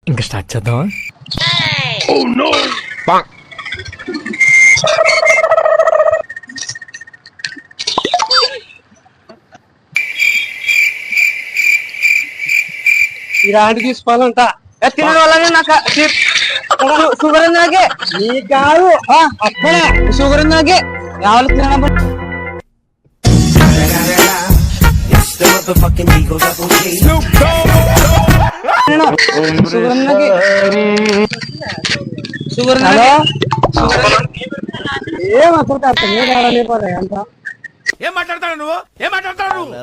ఇంకా స్టార్ట్ చేద్దామా? ఇలాంటి తీసుకోవాలంట తినడం వల్లనే నాకు షుగర్ ఉంది నాకే. నీకు కాదు అక్కడే షుగర్ ఉంది నాకే. ఎవరు తినడం షుగర్ ఉంది షుగర్ ఏం అసలు అంత ఏం మాట్లాడతాడు నువ్వు? ఏం మాట్లాడతాడు నువ్వు?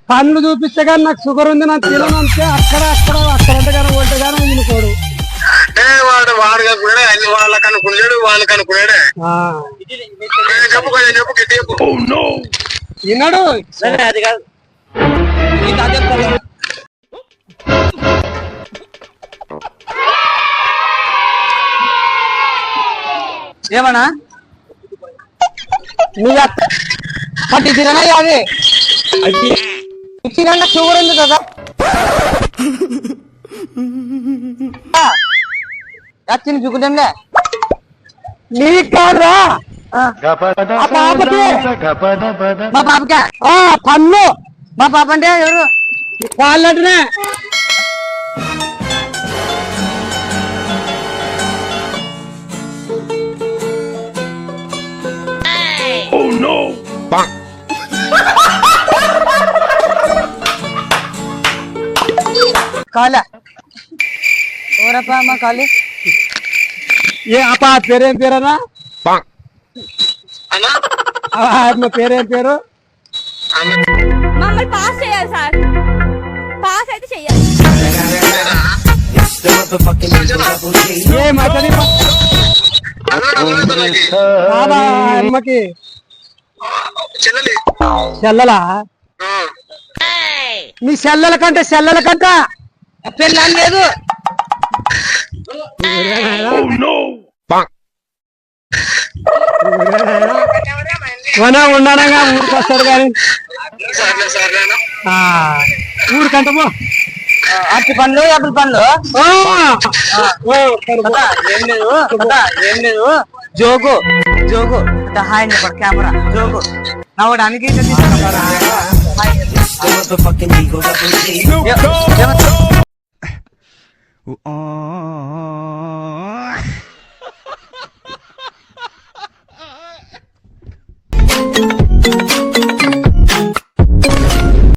కళ్ళు చూపిస్తే కానీ నాకు షుగర్ ఉంది నాకు తిననంటే అక్కడ అక్కడ అక్కడంటే కానీ ఒంటే కానీ తినుకోడు. వాడు వాడు కనుక్కున్నాడే అన్ని వాళ్ళకి అనుకున్నాడు వాళ్ళకి అనుకున్నాడే చెప్పు చెప్పు గట్టి చెప్పు తినడు అది కాదు ఏమన్నా నువ్వు పట్టి తిననా అది తినండి షుగర్ ఉంది కదా తిని చూకుంటే నీకు కాదురా మా పాపకే పన్ను మా పాప అంటే ఎవరు వాళ్ళంటనే కాలే ఎవరప్పా అమ్మ కాలి ఏ అప్ప పేరేం పేరనా పేరేం పేరు మమ్మల్ని పాస్ చేయాలి సార్. పాస్ అయితే చెయ్యాలి. అమ్మకి చెల్లలా మీ చెల్లెల కంట పెళ్ళని లేదు. ఉండగా ఊరికి వస్తాడు కానీ ఊరికంటమో అట్టి పండ్లు యాపిల్ పండ్లు ఏం లేదు జోగు జోగు హాయ్ కెమెరా జోగు నవ్వడానికి